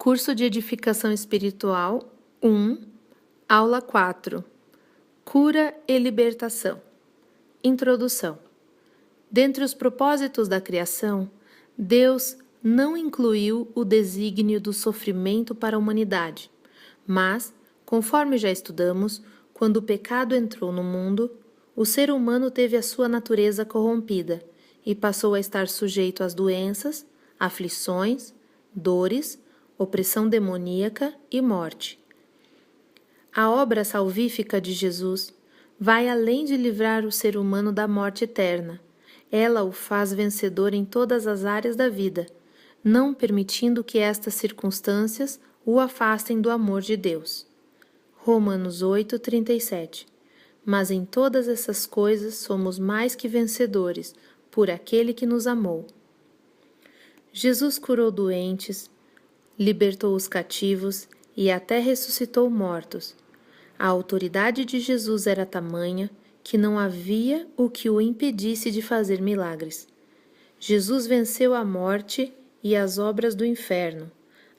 Curso de Edificação Espiritual 1, Aula 4. Cura e Libertação. Introdução. Dentre os propósitos da criação, Deus não incluiu o desígnio do sofrimento para a humanidade, mas, conforme já estudamos, quando o pecado entrou no mundo, o ser humano teve a sua natureza corrompida e passou a estar sujeito às doenças, aflições, dores, opressão demoníaca e morte. A obra salvífica de Jesus vai além de livrar o ser humano da morte eterna. Ela o faz vencedor em todas as áreas da vida, não permitindo que estas circunstâncias o afastem do amor de Deus. Romanos 8:37. Mas em todas essas coisas somos mais que vencedores, por aquele que nos amou. Jesus curou doentes, libertou os cativos e até ressuscitou mortos. A autoridade de Jesus era tamanha que não havia o que o impedisse de fazer milagres. Jesus venceu a morte e as obras do inferno.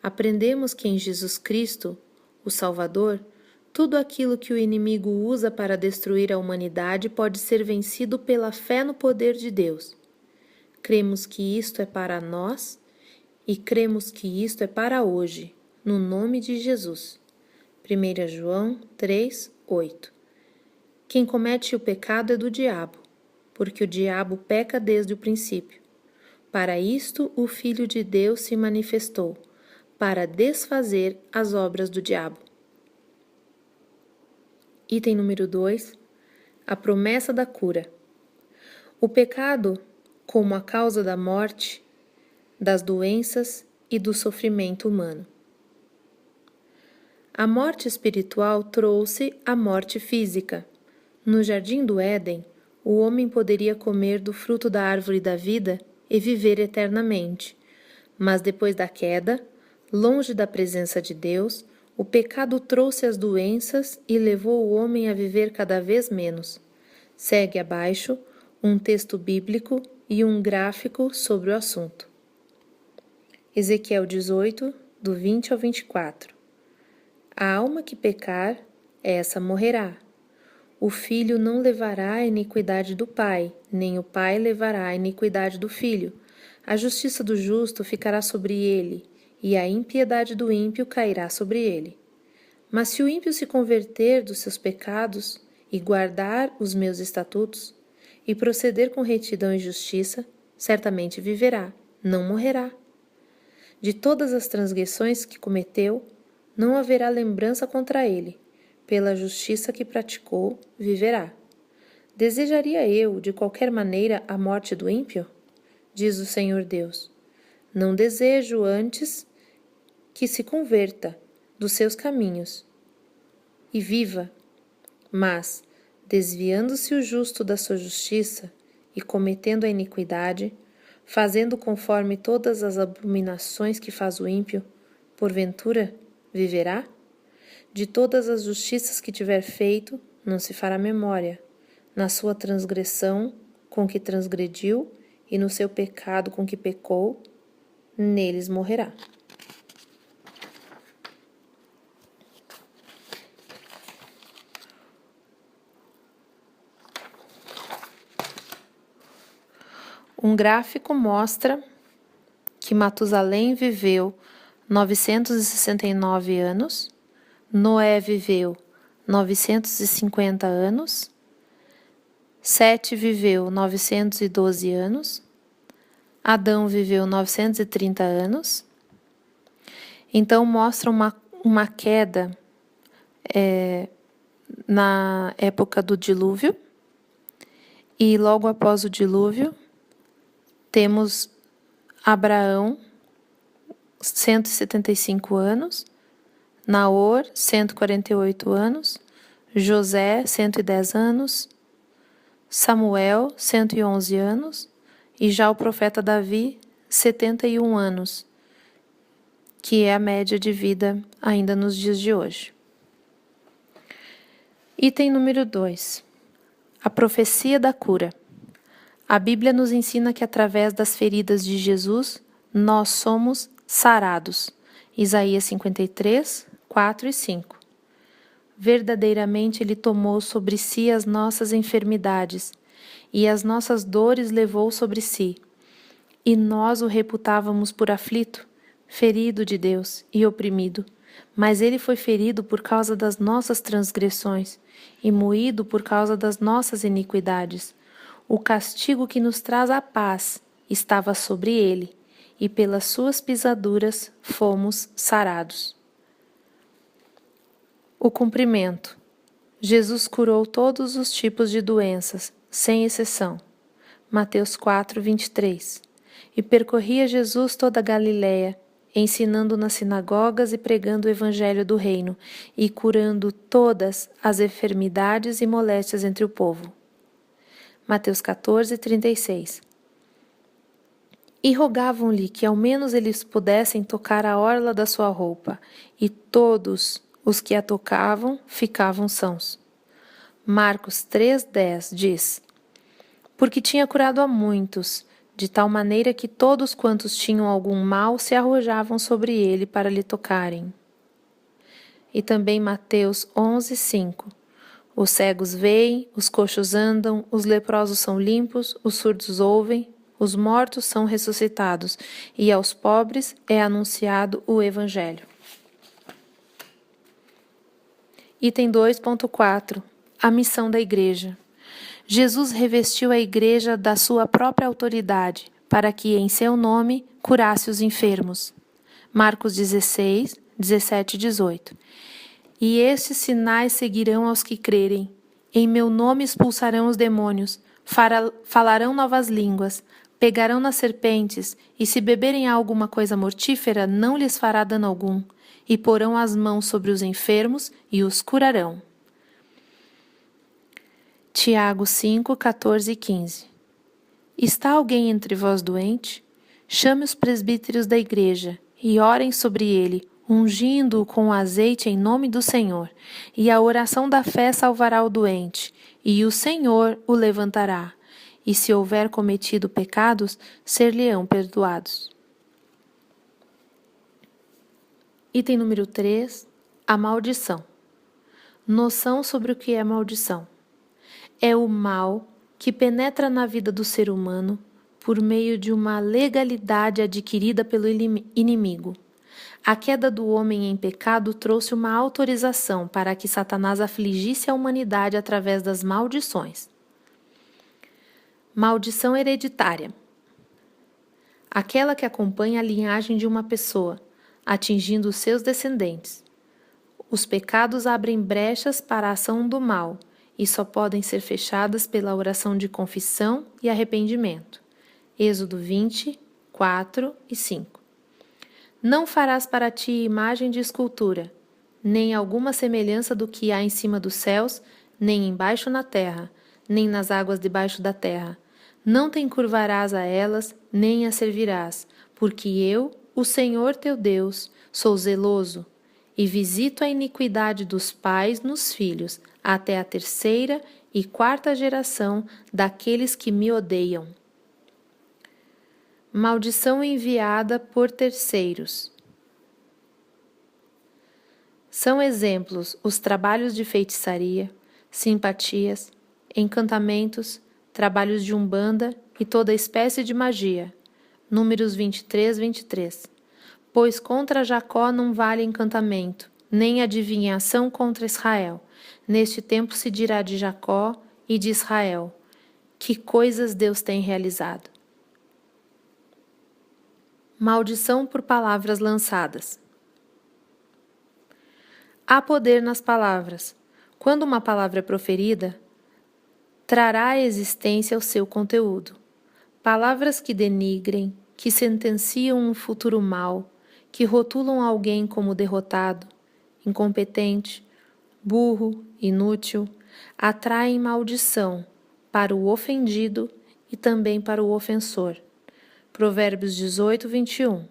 Aprendemos que em Jesus Cristo, o Salvador, tudo aquilo que o inimigo usa para destruir a humanidade pode ser vencido pela fé no poder de Deus. Cremos que isto é para nós e cremos que isto é para hoje, no nome de Jesus. 1 João 3:8. Quem comete o pecado é do diabo, porque o diabo peca desde o princípio. Para isto o Filho de Deus se manifestou, para desfazer as obras do diabo. Item número 2. A promessa da cura. O pecado, como a causa da morte, das doenças e do sofrimento humano. A morte espiritual trouxe a morte física. No jardim do Éden, o homem poderia comer do fruto da árvore da vida e viver eternamente. Mas depois da queda, longe da presença de Deus, o pecado trouxe as doenças e levou o homem a viver cada vez menos. Segue abaixo um texto bíblico e um gráfico sobre o assunto. Ezequiel 18, do 20 ao 24. A alma que pecar, essa morrerá. O filho não levará a iniquidade do pai, nem o pai levará a iniquidade do filho. A justiça do justo ficará sobre ele, e a impiedade do ímpio cairá sobre ele. Mas se o ímpio se converter dos seus pecados e guardar os meus estatutos, e proceder com retidão e justiça, certamente viverá, não morrerá. De todas as transgressões que cometeu, não haverá lembrança contra ele. Pela justiça que praticou, viverá. Desejaria eu, de qualquer maneira, a morte do ímpio? Diz o Senhor Deus. Não desejo antes que se converta dos seus caminhos e viva. Mas, desviando-se o justo da sua justiça e cometendo a iniquidade, fazendo conforme todas as abominações que faz o ímpio, porventura viverá? De todas as justiças que tiver feito, não se fará memória. Na sua transgressão com que transgrediu e no seu pecado com que pecou, neles morrerá. Um gráfico mostra que Matusalém viveu 969 anos, Noé viveu 950 anos, Sete viveu 912 anos, Adão viveu 930 anos. Então mostra uma queda na época do dilúvio, e logo após o dilúvio temos Abraão, 175 anos, Naor, 148 anos, José, 110 anos, Samuel, 111 anos, e já o profeta Davi, 71 anos, que é a média de vida ainda nos dias de hoje. Item número 2. A profecia da cura. A Bíblia nos ensina que através das feridas de Jesus, nós somos sarados. Isaías 53, 4 e 5. Verdadeiramente Ele tomou sobre si as nossas enfermidades, e as nossas dores levou sobre si. E nós o reputávamos por aflito, ferido de Deus e oprimido. Mas Ele foi ferido por causa das nossas transgressões, e moído por causa das nossas iniquidades. O castigo que nos traz a paz estava sobre Ele, e pelas suas pisaduras fomos sarados. O cumprimento. Jesus curou todos os tipos de doenças, sem exceção. Mateus 4, 23. E percorria Jesus toda a Galiléia, ensinando nas sinagogas e pregando o evangelho do reino, e curando todas as enfermidades e moléstias entre o povo. Mateus 14, 36. E rogavam-lhe que ao menos eles pudessem tocar a orla da sua roupa, e todos os que a tocavam ficavam sãos. Marcos 3,10 diz: Porque tinha curado a muitos, de tal maneira que todos quantos tinham algum mal se arrojavam sobre ele para lhe tocarem. E também Mateus 11:5. Os cegos veem, os coxos andam, os leprosos são limpos, os surdos ouvem, os mortos são ressuscitados, e aos pobres é anunciado o Evangelho. Item 2.4. A missão da Igreja. Jesus revestiu a Igreja da sua própria autoridade, para que, em seu nome, curasse os enfermos. Marcos 16, 17 e 18. E estes sinais seguirão aos que crerem. Em meu nome expulsarão os demônios, falarão novas línguas, pegarão nas serpentes, e se beberem alguma coisa mortífera, não lhes fará dano algum, e porão as mãos sobre os enfermos e os curarão. Tiago 5, 14 e 15. Está alguém entre vós doente? Chame os presbíteros da igreja, e orem sobre ele, ungindo-o com azeite em nome do Senhor. E a oração da fé salvará o doente, e o Senhor o levantará. E se houver cometido pecados, ser-lhe-ão perdoados. Item número 3. A maldição. Noção sobre o que é maldição. É o mal que penetra na vida do ser humano por meio de uma legalidade adquirida pelo inimigo. A queda do homem em pecado trouxe uma autorização para que Satanás afligisse a humanidade através das maldições. Maldição hereditária. Aquela que acompanha a linhagem de uma pessoa, atingindo os seus descendentes. Os pecados abrem brechas para a ação do mal e só podem ser fechadas pela oração de confissão e arrependimento. Êxodo 20, 4 e 5. Não farás para ti imagem de escultura, nem alguma semelhança do que há em cima dos céus, nem embaixo na terra, nem nas águas debaixo da terra. Não te encurvarás a elas, nem as servirás, porque eu, o Senhor teu Deus, sou zeloso, e visito a iniquidade dos pais nos filhos, até a 3ª e 4ª geração daqueles que me odeiam. Maldição enviada por terceiros. São exemplos os trabalhos de feitiçaria, simpatias, encantamentos, trabalhos de umbanda e toda espécie de magia. Números 23, 23. Pois contra Jacó não vale encantamento, nem adivinhação contra Israel. Neste tempo se dirá de Jacó e de Israel: que coisas Deus tem realizado. Maldição por palavras lançadas. Há poder nas palavras. Quando uma palavra é proferida, trará à existência o seu conteúdo. Palavras que denigrem, que sentenciam um futuro mal, que rotulam alguém como derrotado, incompetente, burro, inútil, atraem maldição para o ofendido e também para o ofensor. Provérbios 18, 21.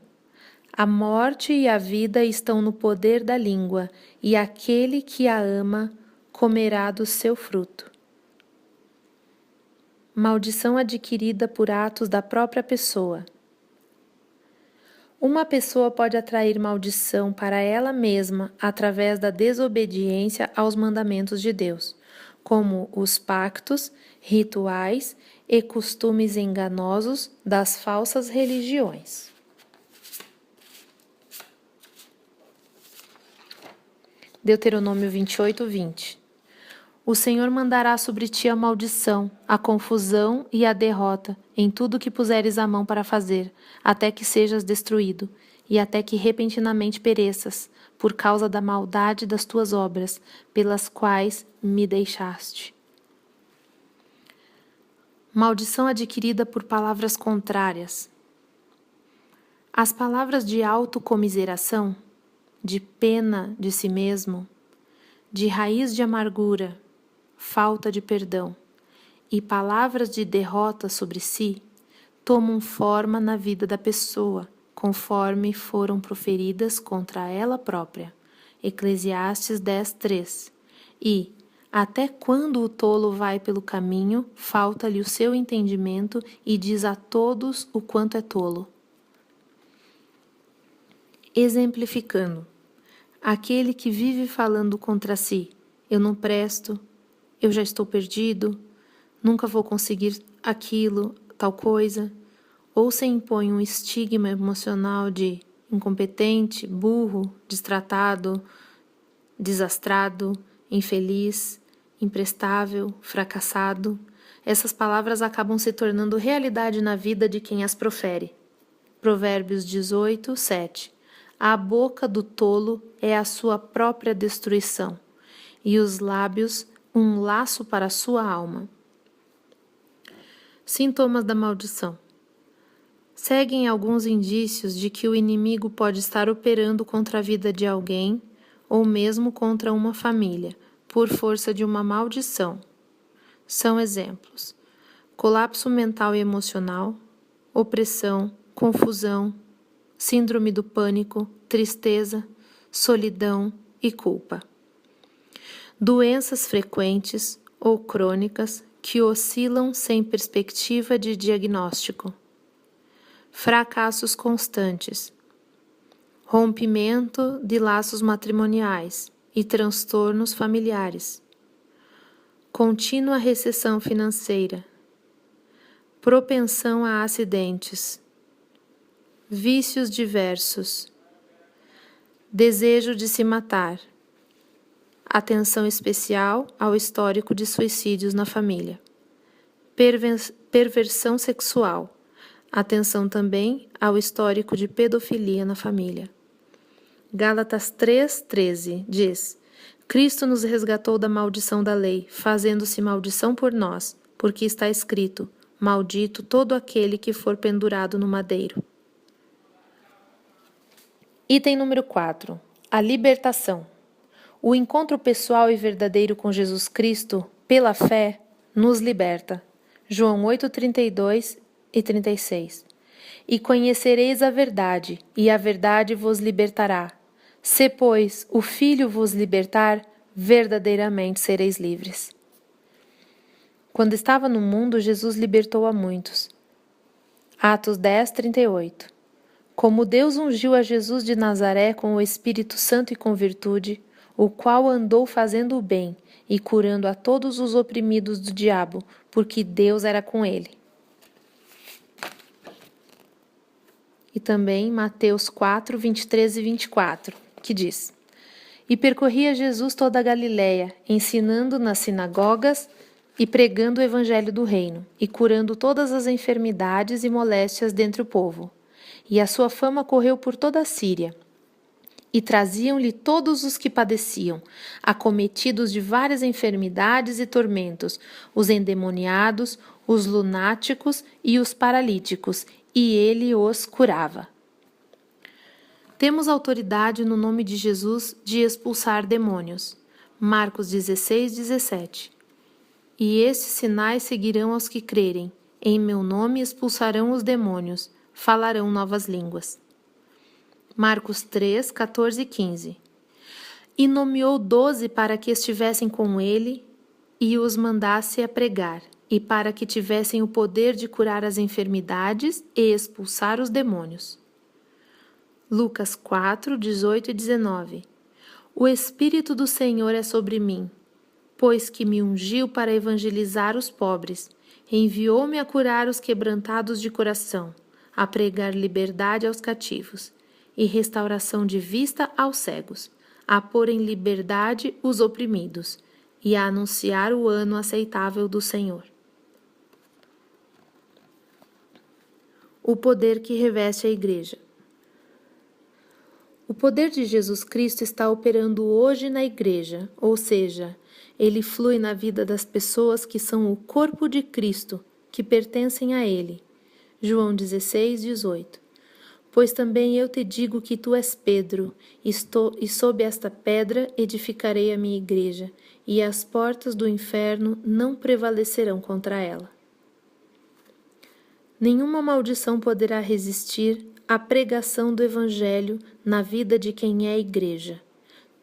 A morte e a vida estão no poder da língua, e aquele que a ama comerá do seu fruto. Maldição adquirida por atos da própria pessoa. Uma pessoa pode atrair maldição para ela mesma através da desobediência aos mandamentos de Deus, como os pactos, rituais e costumes enganosos das falsas religiões. Deuteronômio 28, 20. O Senhor mandará sobre ti a maldição, a confusão e a derrota em tudo que puseres a mão para fazer, até que sejas destruído, e até que repentinamente pereças, por causa da maldade das tuas obras, pelas quais me deixaste. Maldição adquirida por palavras contrárias. As palavras de autocomiseração, de pena de si mesmo, de raiz de amargura, falta de perdão e palavras de derrota sobre si tomam forma na vida da pessoa, conforme foram proferidas contra ela própria. Eclesiastes 10:3. E, até quando o tolo vai pelo caminho, falta-lhe o seu entendimento e diz a todos o quanto é tolo. Exemplificando, aquele que vive falando contra si, eu não presto, eu já estou perdido, nunca vou conseguir aquilo, tal coisa, ou se impõe um estigma emocional de incompetente, burro, destratado, desastrado, infeliz, imprestável, fracassado, essas palavras acabam se tornando realidade na vida de quem as profere. Provérbios 18, 7. A boca do tolo é a sua própria destruição, e os lábios um laço para a sua alma. Sintomas da maldição. Seguem alguns indícios de que o inimigo pode estar operando contra a vida de alguém ou mesmo contra uma família, por força de uma maldição. São exemplos: colapso mental e emocional, opressão, confusão, síndrome do pânico, tristeza, solidão e culpa. Doenças frequentes ou crônicas que oscilam sem perspectiva de diagnóstico. Fracassos constantes. Rompimento de laços matrimoniais e transtornos familiares. Contínua recessão financeira. Propensão a acidentes. Vícios diversos. Desejo de se matar. Atenção especial ao histórico de suicídios na família. Perversão sexual. Atenção também ao histórico de pedofilia na família. Gálatas 3:13 diz: Cristo nos resgatou da maldição da lei, fazendo-se maldição por nós, porque está escrito: maldito todo aquele que for pendurado no madeiro. Item número 4. A libertação. O encontro pessoal e verdadeiro com Jesus Cristo, pela fé, nos liberta. João 8:32 e 36. E conhecereis a verdade, e a verdade vos libertará. Se, pois, o Filho vos libertar, verdadeiramente sereis livres. Quando estava no mundo, Jesus libertou a muitos. Atos 10:38. Como Deus ungiu a Jesus de Nazaré com o Espírito Santo e com virtude, o qual andou fazendo o bem e curando a todos os oprimidos do diabo, porque Deus era com ele. E também Mateus 4, 23 e 24, que diz: E percorria Jesus toda a Galiléia, ensinando nas sinagogas e pregando o evangelho do reino, e curando todas as enfermidades e moléstias dentre o povo. E a sua fama correu por toda a Síria. E traziam-lhe todos os que padeciam, acometidos de várias enfermidades e tormentos, os endemoniados, os lunáticos e os paralíticos, e ele os curava. Temos autoridade no nome de Jesus de expulsar demônios. Marcos 16:17. E estes sinais seguirão aos que crerem. Em meu nome expulsarão os demônios, falarão novas línguas. Marcos 3, 14 e 15. E nomeou 12 para que estivessem com ele e os mandasse a pregar, e para que tivessem o poder de curar as enfermidades e expulsar os demônios. Lucas 4, 18 e 19. O Espírito do Senhor é sobre mim, pois que me ungiu para evangelizar os pobres, enviou-me a curar os quebrantados de coração, a pregar liberdade aos cativos e restauração de vista aos cegos, a pôr em liberdade os oprimidos e a anunciar o ano aceitável do Senhor. O poder que reveste a Igreja. O poder de Jesus Cristo está operando hoje na Igreja, ou seja, ele flui na vida das pessoas que são o corpo de Cristo, que pertencem a Ele. João 16, 18. Pois também eu te digo que tu és Pedro, e sob esta pedra edificarei a minha Igreja, e as portas do inferno não prevalecerão contra ela. Nenhuma maldição poderá resistir à pregação do Evangelho na vida de quem é a Igreja.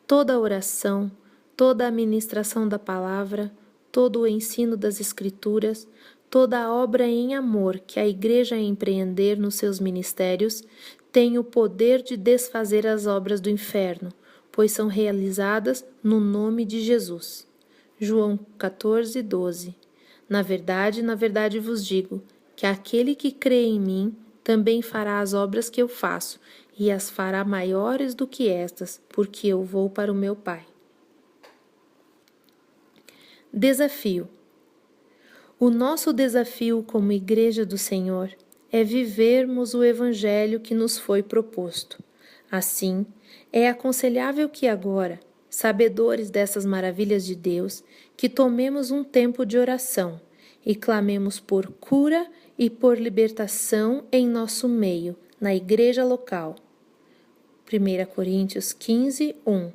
Toda oração, toda a ministração da palavra, todo o ensino das Escrituras, toda a obra em amor que a Igreja empreender nos seus ministérios tem o poder de desfazer as obras do inferno, pois são realizadas no nome de Jesus. João 14, 12. Na verdade vos digo, que aquele que crê em mim também fará as obras que eu faço, e as fará maiores do que estas, porque eu vou para o meu Pai. Desafio. O nosso desafio como Igreja do Senhor é vivermos o Evangelho que nos foi proposto. Assim, é aconselhável que agora, sabedores dessas maravilhas de Deus, que tomemos um tempo de oração e clamemos por cura e por libertação em nosso meio, na igreja local. 1 Coríntios 15, 1.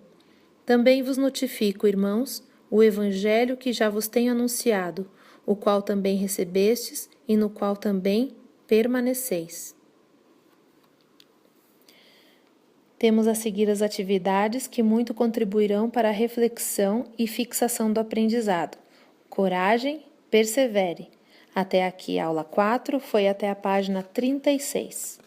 Também vos notifico, irmãos, o evangelho que já vos tenho anunciado, o qual também recebestes e no qual também permaneceis. Temos a seguir as atividades que muito contribuirão para a reflexão e fixação do aprendizado. Coragem, persevere. Até aqui, aula 4, foi até a página 36.